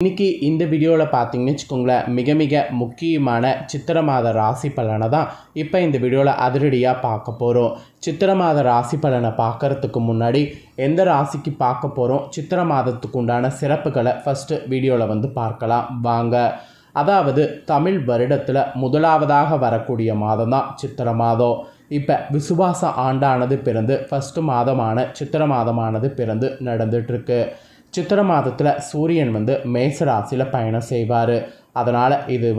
இன்றைக்கி இந்த வீடியோவில் பார்த்தீங்கன்னு வச்சுக்கோங்களேன், மிக மிக முக்கியமான சித்திரை மாத ராசி பலனை தான் இப்போ இந்த வீடியோவில் அதிரடியாக பார்க்க போகிறோம். சித்திரை மாத ராசி பலனை பார்க்குறதுக்கு முன்னாடி எந்த ராசிக்கு பார்க்க போகிறோம், சித்திரை மாதத்துக்கு உண்டான சிறப்புகளை ஃபஸ்ட்டு வீடியோவில் பார்க்கலாம் வாங்க. அதாவது தமிழ் வருடத்தில் முதலாவதாக வரக்கூடிய மாதம் தான் சித்திரை மாதம். இப்போ விசுவாச ஆண்டானது பிறந்து ஃபஸ்ட்டு மாதமான சித்திரை மாதமானது பிறந்து நடந்துகிட்ருக்கு. சித்திரை மாதத்தில் சூரியன் மேச ராசியில் பயணம் செய்வார். அதனால் இது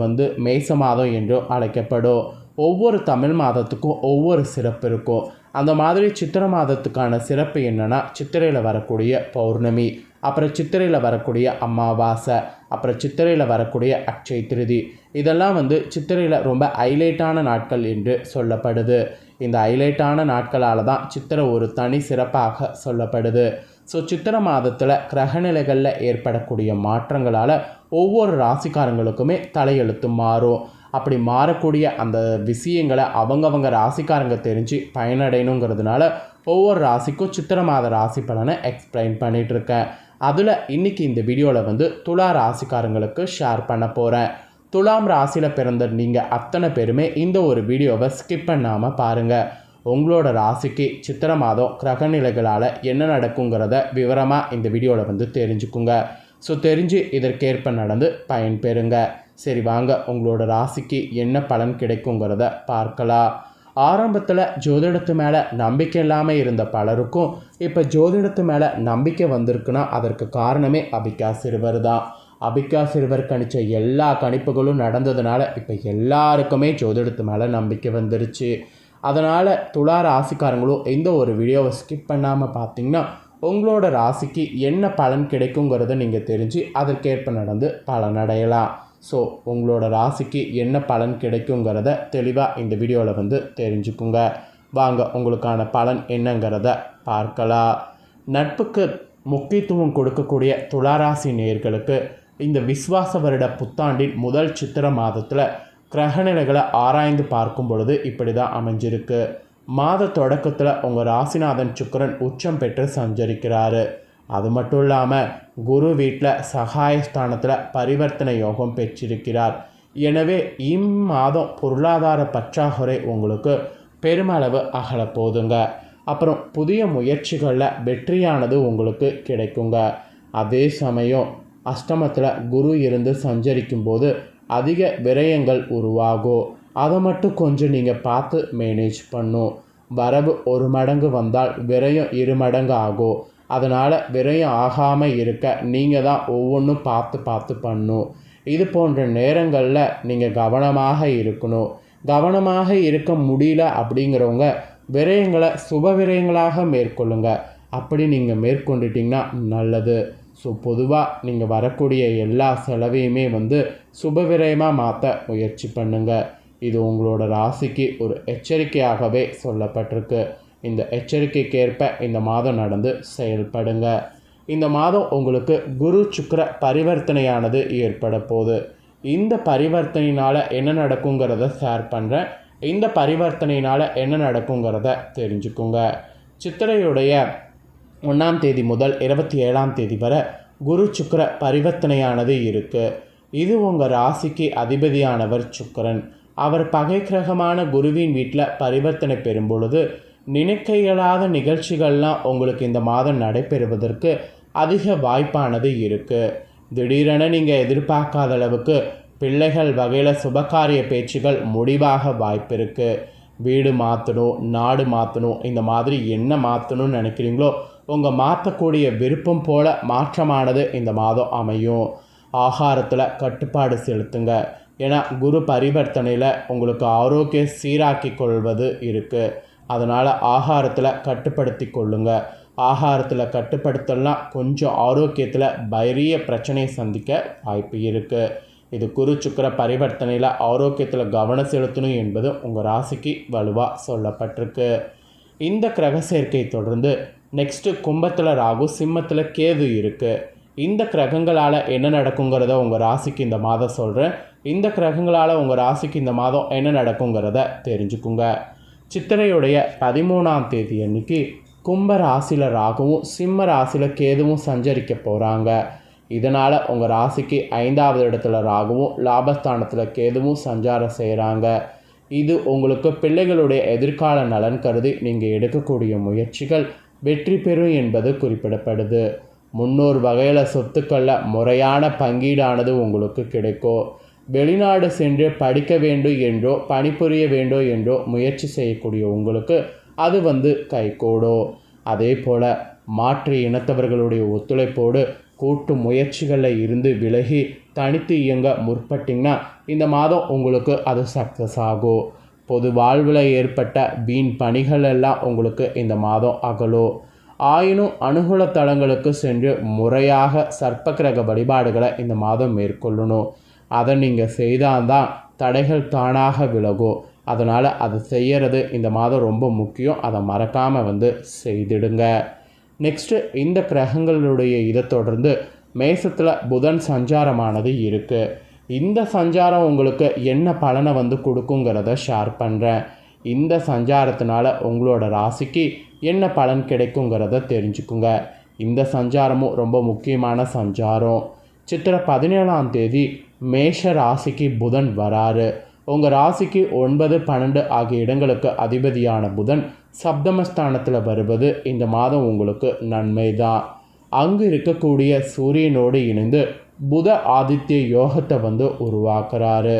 மேச மாதம் என்றும் அழைக்கப்படும். ஒவ்வொரு தமிழ் மாதத்துக்கும் ஒவ்வொரு சிறப்பு இருக்கும். அந்த மாதிரி சித்திரை மாதத்துக்கான சிறப்பு என்னென்னா, சித்திரையில் வரக்கூடிய பௌர்ணமி, அப்புறம் சித்திரையில் வரக்கூடிய அமாவாசை, அப்புறம் சித்திரையில் வரக்கூடிய அட்சய திருதி, இதெல்லாம் சித்திரையில் ரொம்ப ஹைலைட்டான நாட்கள் என்று சொல்லப்படுது. இந்த ஹைலைட்டான நாட்களால் தான் சித்திரை ஒரு தனி சிறப்பாக சொல்லப்படுது. ஸோ சித்திரை மாதத்தில் கிரகநிலைகளில் ஏற்படக்கூடிய மாற்றங்களால் ஒவ்வொரு ராசிக்காரங்களுக்குமே தலையெழுத்து மாறும். அப்படி மாறக்கூடிய அந்த விஷயங்களை அவங்கவங்க ராசிக்காரங்க தெரிஞ்சு பயனடையணுங்கிறதுனால ஒவ்வொரு ராசிக்கும் சித்திரை மாத ராசி பலனை எக்ஸ்பிளைன் பண்ணிகிட்ருக்கேன். அதில் இன்றைக்கி இந்த வீடியோவில் துலா ராசிக்காரங்களுக்கு ஷேர் பண்ண போகிறேன். துலாம் ராசியில் பிறந்த நீங்கள் அத்தனை பேருமே இந்த ஒரு வீடியோவை ஸ்கிப் பண்ணாமல் பாருங்கள். உங்களோட ராசிக்கு சித்திரை மாதம் கிரகநிலைகளால் என்ன நடக்குங்கிறத விவரமாக இந்த வீடியோவில் தெரிஞ்சுக்குங்க. ஸோ தெரிஞ்சு இதற்கேற்ப நடந்து பயன்பெறுங்க. சரி வாங்க, உங்களோட ராசிக்கு என்ன பலன் கிடைக்குங்கிறத பார்க்கலாம். ஆரம்பத்தில் ஜோதிடத்து மேலே நம்பிக்கை இல்லாமல் இருந்த பலருக்கும் இப்போ ஜோதிடத்து மேலே நம்பிக்கை வந்திருக்குன்னா அதற்கு காரணமே அபிகா சிறுவர் தான். அபிகா சிறுவர் கணித்த எல்லா கணிப்புகளும் நடந்ததுனால இப்போ எல்லாருக்குமே ஜோதிடத்து மேலே நம்பிக்கை வந்துருச்சு. அதனால் துலா ராசிக்காரங்களும் இந்த ஒரு வீடியோவை ஸ்கிப் பண்ணாமல் பார்த்தீங்கன்னா உங்களோட ராசிக்கு என்ன பலன் கிடைக்குங்கிறத நீங்கள் தெரிஞ்சு அதற்கேற்ப நடந்து பலனடையலாம். ஸோ உங்களோட ராசிக்கு என்ன பலன் கிடைக்குங்கிறத தெளிவாக இந்த வீடியோவில் தெரிஞ்சுக்குங்க. வாங்க உங்களுக்கான பலன் என்னங்கிறத பார்க்கலாம். நட்புக்கு முக்கியத்துவம் கொடுக்கக்கூடிய துளாராசி நேயர்களுக்கு இந்த விஸ்வாச வருட புத்தாண்டின் முதல் சித்திரை மாதத்தில் கிரகநிலைகளை ஆராய்ந்து பார்க்கும் பொழுது இப்படி தான் அமைஞ்சிருக்கு. மாத தொடக்கத்தில் உங்கள் ராசிநாதன் சுக்கிரன் உச்சம் பெற்று சஞ்சரிக்கிறாரு. அது மட்டும் இல்லாமல் குரு வீட்டில் சகாயஸ்தானத்தில் பரிவர்த்தனை யோகம் பெற்றிருக்கிறார். எனவே இம்மாதம் பொருளாதார பற்றாக்குறை உங்களுக்கு பெருமளவு அகல போதுங்க. அப்புறம் புதிய முயற்சிகளில் வெற்றியானது உங்களுக்கு கிடைக்குங்க. அதே சமயம் அஷ்டமத்தில் குரு இருந்து சஞ்சரிக்கும் போது அதிக விரயங்கள் உருவாகும். அதை மட்டும் கொஞ்சம் நீங்கள் பார்த்து மேனேஜ் பண்ணும். வரவு 1 மடங்கு வந்தால் விரயம் 2 மடங்கு ஆகும். அதனால் விரயம் ஆகாமல் இருக்க நீங்கள் தான் ஒவ்வொன்றும் பார்த்து பண்ணும். இது போன்ற நேரங்களில் நீங்கள் கவனமாக இருக்கணும். கவனமாக இருக்க முடியல அப்படிங்கிறவங்க விரயங்களை சுப விரயங்களாக மேற்கொள்ளுங்க. அப்படி நீங்கள் மேற்கொண்டுட்டிங்கன்னா நல்லது. ஸோ பொதுவாக நீங்கள் வரக்கூடிய எல்லா செலவையுமே சுபவிரயமாக மாற்ற முயற்சி பண்ணுங்கள். இது உங்களோட ராசிக்கு ஒரு எச்சரிக்கையாகவே சொல்லப்பட்டிருக்கு. இந்த எச்சரிக்கைக்கேற்ப இந்த மாதம் நடந்து செயல்படுங்க. இந்த மாதம் உங்களுக்கு குரு சுக்கிர பரிவர்த்தனையானது ஏற்பட போகுது. இந்த பரிவர்த்தனையினால் என்ன நடக்குங்கிறத ஷேர் பண்ணுறேன். இந்த பரிவர்த்தனையினால் என்ன நடக்குங்கிறத தெரிஞ்சுக்குங்க. சித்திரையுடைய 1ஆம் தேதி முதல் 27ஆம் தேதி வரை குரு சுக்கிர பரிவர்த்தனையானது இருக்குது. இது உங்கள் ராசிக்கு அதிபதியானவர் சுக்கிரன். அவர் பகை கிரகமான குருவின் வீட்டில் பரிவர்த்தனை பெறும் பொழுது நினைக்க இயலாத நிகழ்ச்சிகள்லாம் உங்களுக்கு இந்த மாதம் நடைபெறுவதற்கு அதிக வாய்ப்பானது இருக்குது. திடீரென நீங்கள் எதிர்பார்க்காத அளவுக்கு பிள்ளைகள் வகையில் சுபகாரிய பேச்சுகள் முடிவாக வாய்ப்பு இருக்குது. வீடு மாற்றணும், நாடு மாற்றணும், இந்த மாதிரி என்ன மாற்றணும்னு நினைக்கிறீங்களோ உங்கள் மாற்றக்கூடிய விருப்பம் போல மாற்றமானது இந்த மாதம் அமையும். ஆகாரத்தில் கட்டுப்பாடு செலுத்துங்க. ஏன்னா குரு பரிவர்த்தனையில் உங்களுக்கு ஆரோக்கியம் சீராக்கி கொள்வது இருக்குது. அதனால் ஆகாரத்தில் கட்டுப்படுத்தி கொள்ளுங்க. ஆகாரத்தில் கட்டுப்படுத்தலாம் கொஞ்சம் ஆரோக்கியத்தில் பெரிய பிரச்சனையை சந்திக்க வாய்ப்பு இருக்குது. இது குரு சுக்கிர பரிவர்த்தனையில் ஆரோக்கியத்தில் கவனம் செலுத்தணும் என்பது உங்கள் ராசிக்கு வலுவாக சொல்லப்பட்டிருக்கு. இந்த கிரக சேர்க்கை தொடர்ந்து நெக்ஸ்ட்டு கும்பத்தில் ராகு, சிம்மத்தில் கேது இருக்குது. இந்த கிரகங்களால் என்ன நடக்குங்கிறத உங்கள் ராசிக்கு இந்த மாதம் சொல்கிறேன். இந்த கிரகங்களால் உங்கள் ராசிக்கு இந்த மாதம் என்ன நடக்குங்கிறத தெரிஞ்சுக்குங்க. சித்திரையுடைய 13ஆம் தேதி அன்னைக்கு கும்ப ராசியில் ராகுவும் சிம்ம ராசியில் கேதுவும் சஞ்சரிக்க போகிறாங்க. இதனால் உங்கள் ராசிக்கு 5வது இடத்துல ராகுவும் லாபஸ்தானத்தில் கேதுவும் சஞ்சாரம் செய்கிறாங்க. இது உங்களுக்கு பிள்ளைகளுடைய எதிர்கால நலன் கருதி நீங்கள் எடுக்கக்கூடிய முயற்சிகள் வெற்றி பெறும் என்பது குறிப்பிடப்படுது. முன்னோர் வகையில் சொத்துக்களில் முறையான பங்கீடானது உங்களுக்கு கிடைக்கும். வெளிநாடு சென்று படிக்க வேண்டும் என்றோ பணிபுரிய வேண்டும் என்றோ முயற்சி செய்யக்கூடிய உங்களுக்கு அது கைகூடும். அதே போல் மாற்று இனத்தவர்களுடைய ஒத்துழைப்போடு கூட்டு முயற்சிகளில் இருந்து விலகி தனித்து இயங்க முற்பட்டிங்கன்னா இந்த மாதம் உங்களுக்கு அது சக்ஸஸ் ஆகும். பொது வாழ்வில் ஏற்பட்ட வீண் பணிகள் எல்லாம் உங்களுக்கு இந்த மாதம் அகலும். ஆயினும் அனுகூல தலங்களுக்கு சென்று முறையாக சர்ப்பக்கிரக வழிபாடுகளை இந்த மாதம் மேற்கொள்ளணும். அதை நீங்கள் செய்தால்தான் தடைகள் தானாக விலகும். அதனால் அது செய்கிறது இந்த மாதம் ரொம்ப முக்கியம். அதை மறக்காமல் செய்திடுங்க. நெக்ஸ்ட்டு இந்த கிரகங்களுடைய இதை தொடர்ந்து மேசத்தில் புதன் சஞ்சாரமானது இருக்குது. இந்த சஞ்சாரம் உங்களுக்கு என்ன பலனை கொடுக்குங்கிறத ஷேர் பண்ணுறேன். இந்த சஞ்சாரத்தினால உங்களோட ராசிக்கு என்ன பலன் கிடைக்குங்கிறத தெரிஞ்சுக்குங்க. இந்த சஞ்சாரமும் ரொம்ப முக்கியமான சஞ்சாரம். சித்திரை 17ஆம் தேதி மேஷ ராசிக்கு புதன் வராரு. உங்கள் ராசிக்கு 9, 12 ஆகிய இடங்களுக்கு அதிபதியான புதன் சப்தமஸ்தானத்தில் வருவது இந்த மாதம் உங்களுக்கு நன்மை தான். அங்கு இருக்கக்கூடிய சூரியனோடு இணைந்து புத ஆதித்ய யோகத்தை உருவாக்குறாரு.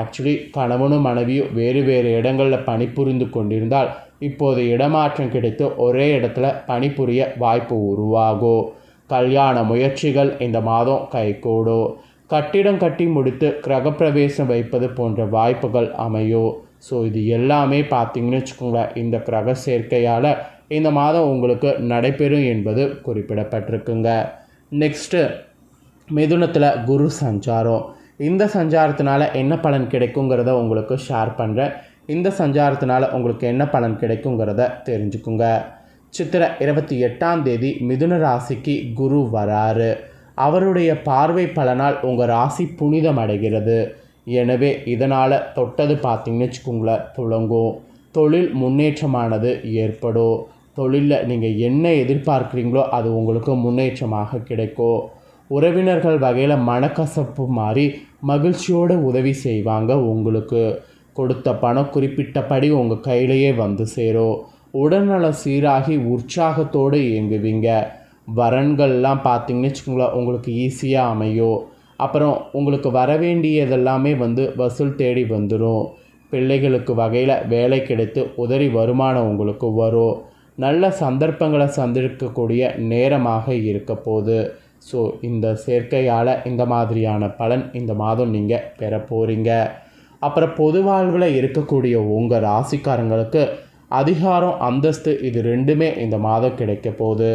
ஆக்சுவலி கணவனும் மனைவியும் வேறு வேறு இடங்களில் பணிபுரிந்து கொண்டிருந்தால் இப்போது இடமாற்றம் கிடைத்து ஒரே இடத்துல பணிபுரிய வாய்ப்பு உருவாகும். கல்யாண முயற்சிகள் இந்த மாதம் கைகூடும். கட்டிடம் கட்டி முடித்து கிரகப்பிரவேசம் வைப்பது போன்ற வாய்ப்புகள் அமையும். ஸோ இது எல்லாமே பார்த்திங்கன்னு வச்சுக்கோங்களேன், இந்த கிரக சேர்க்கையால் இந்த மாதம் உங்களுக்கு நடைபெறும் என்பது குறிப்பிடப்பட்டிருக்குங்க. நெக்ஸ்ட்டு மிதுனத்தில் குரு சஞ்சாரம். இந்த சஞ்சாரத்தினால என்ன பலன் கிடைக்குங்கிறத உங்களுக்கு ஷேர் பண்ணுறேன். இந்த சஞ்சாரத்தினால உங்களுக்கு என்ன பலன் கிடைக்குங்கிறத தெரிஞ்சுக்குங்க. சித்திரை 28ஆம் தேதி மிதுன ராசிக்கு குரு வராரு. அவருடைய பார்வை பலனால் உங்கள் ராசி புனிதம் அடைகிறது. எனவே இதனால் தொட்டது பார்த்திங்கன்னு வச்சுக்கோங்களேன் துளங்கும். தொழில் முன்னேற்றமானது ஏற்படும். தொழிலில் நீங்கள் என்ன எதிர்பார்க்குறீங்களோ அது உங்களுக்கு முன்னேற்றமாக கிடைக்கும். உறவினர்கள் வகையில் மனக்கசப்பு மாறி மகிழ்ச்சியோடு உதவி செய்வாங்க. உங்களுக்கு கொடுத்த பணம் குறிப்பிட்டபடி உங்கள் கையிலேயே சேரும். உடல்நலம் சீராகி உற்சாகத்தோடு இயங்குவீங்க. வரன்கள்லாம் பார்த்திங்கன்னு வச்சுக்கோங்களேன் உங்களுக்கு ஈஸியாக அமையும். அப்புறம் உங்களுக்கு வர வேண்டியதெல்லாமே வசூல் தேடி வந்துடும். பிள்ளைகளுக்கு வகையில் வேலை கிடைத்து உதவி வருமானம் உங்களுக்கு வரும். நல்ல சந்தர்ப்பங்களை சந்திக்கக்கூடிய நேரமாக இருக்க போகுது. ஸோ இந்த சேர்க்கையால் இந்த மாதிரியான பலன் இந்த மாதம் நீங்கள் பெற போகிறீங்க. அப்புறம் பொது வாழ்வில் இருக்கக்கூடிய உங்கள் ராசிக்காரங்களுக்கு அதிகாரம் அந்தஸ்து இது ரெண்டுமே இந்த மாதம் கிடைக்க போகுது.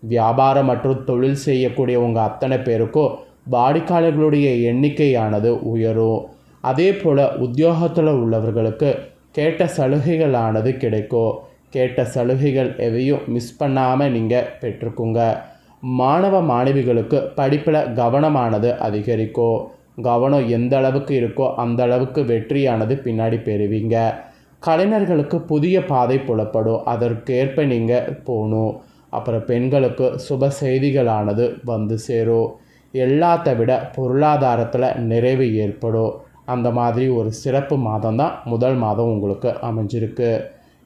வியாபாரம் மற்றும் தொழில் செய்யக்கூடிய உங்கள் அத்தனை பேருக்கும் வாடிக்கையாளர்களுடைய எண்ணிக்கையானது உயரும். அதே போல் உத்தியோகத்தில் உள்ளவர்களுக்கு கேட்ட சலுகைகளானது கிடைக்கும். கேட்ட சலுகைகள் எதையும் மிஸ் பண்ணாமல் நீங்கள் பெற்றுக்குங்க. மாணவ மாணவிகளுக்கு படிப்பில் கவனமானது அதிகரிக்கும். கவனம் எந்த அளவுக்கு இருக்கோ அந்த அளவுக்கு வெற்றியானது பின்னாடி பெறுவீங்க. கலைஞர்களுக்கு புதிய பாதை புலப்படும். அதற்கேற்ப நீங்கள் போகணும். அப்புறம் பெண்களுக்கு சுப செய்திகளானது சேரும். எல்லாத்த விட பொருளாதாரத்தில் நிறைவு ஏற்படும். அந்த மாதிரி ஒரு சிறப்பு மாதம் தான் முதல் மாதம் உங்களுக்கு அமைஞ்சிருக்கு.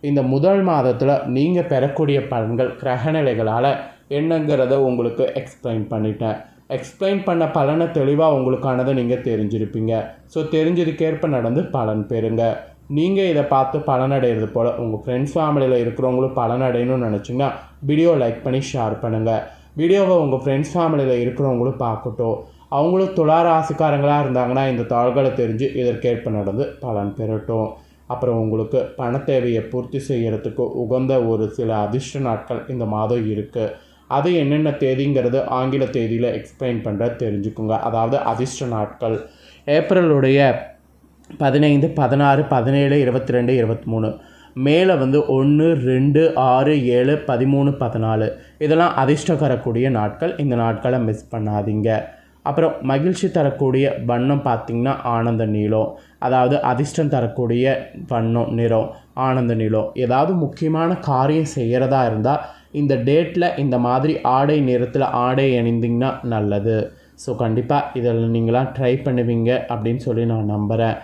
இந்த முதல் மாதத்தில் நீங்கள் பெறக்கூடிய பலன்கள் கிரகநிலைகளால் என்னங்கிறத உங்களுக்கு எக்ஸ்பிளைன் பண்ணிட்டேன். எக்ஸ்பிளைன் பண்ண பலனை தெளிவாக உங்களுக்கானதை நீங்கள் தெரிஞ்சிருப்பீங்க. ஸோ தெரிஞ்சதுக்கேற்ப நடந்து பலன் பெறுங்க. நீங்கள் இதை பார்த்து பலனடைகிறது போல் உங்கள் ஃப்ரெண்ட்ஸ் ஃபேமிலியில் இருக்கிறவங்களும் பலனடையணும்னு நினச்சிங்கன்னா வீடியோ லைக் பண்ணி ஷேர் பண்ணுங்கள். வீடியோவை உங்கள் ஃப்ரெண்ட்ஸ் ஃபேமிலியில் இருக்கிறவங்களும் பார்க்கட்டும். அவங்களும் துலா ராசிக்காரங்களாக இருந்தாங்கன்னா இந்த தாள்களை தெரிஞ்சு இதற்கேற்ப நடந்து பலன் பெறட்டும். அப்புறம் உங்களுக்கு பண தேவையை பூர்த்தி செய்கிறதுக்கு உகந்த ஒரு சில அதிர்ஷ்ட நாட்கள் இந்த மாதம் இருக்குது. அது என்னென்ன தேதிங்கிறது ஆங்கில தேதியில் எக்ஸ்பிளைன் பண்ணுற தெரிஞ்சுக்குங்க. அதாவது அதிர்ஷ்ட நாட்கள் ஏப்ரலுடைய 15, 16, 17, 22, 23 மேலே 1, 2, 6, 7, 13, 14 இதெல்லாம் அதிர்ஷ்டம் தரக்கூடிய நாட்கள். இந்த நாட்களை மிஸ் பண்ணாதீங்க. அப்புறம் மகிழ்ச்சி தரக்கூடிய வண்ணம் பார்த்திங்கன்னா ஆனந்த நீலம். அதாவது அதிர்ஷ்டம் தரக்கூடிய வண்ணம் நிறம் ஆனந்த நீலம். ஏதாவது முக்கியமான காரியம் செய்கிறதா இருந்தால் இந்த டேட்டில் இந்த மாதிரி ஆடை நிறத்தில் ஆடை அணிந்திங்கன்னா நல்லது. ஸோ கண்டிப்பாக இதில் நீங்களாம் ட்ரை பண்ணுவீங்க அப்படின்னு சொல்லி நான் நம்புகிறேன்.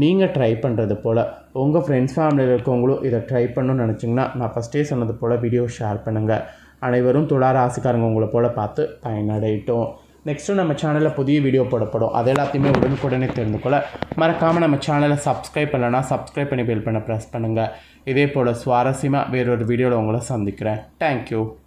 நீங்கள் ட்ரை பண்ணுறது போல் உங்கள் ஃப்ரெண்ட்ஸ் ஃபேமிலியில் இருக்கவங்களும் இதை ட்ரை பண்ணணும்னு நினச்சிங்கன்னா நான் ஃபஸ்ட்டே சொன்னது போல் வீடியோ ஷேர் பண்ணுங்கள். அனைவரும் துலா ராசிக்காரங்க உங்களை போல் பார்த்து பயனடையட்டும். நெக்ஸ்ட்டு நம்ம சேனலில் புதிய வீடியோ போடப்படும். அது எல்லாத்தையுமே உடனுக்குடனே தெரிந்து கொள்ள மறக்காமல் நம்ம சேனலை சப்ஸ்கிரைப் பண்ணலைன்னா சப்ஸ்கிரைப் பண்ணி பெல் பண்ண ப்ரெஸ் பண்ணுங்கள். இதே போல் சுவாரஸ்யமாக வேறொரு வீடியோவில் உங்களை சந்திக்கிறேன். தேங்க்யூ.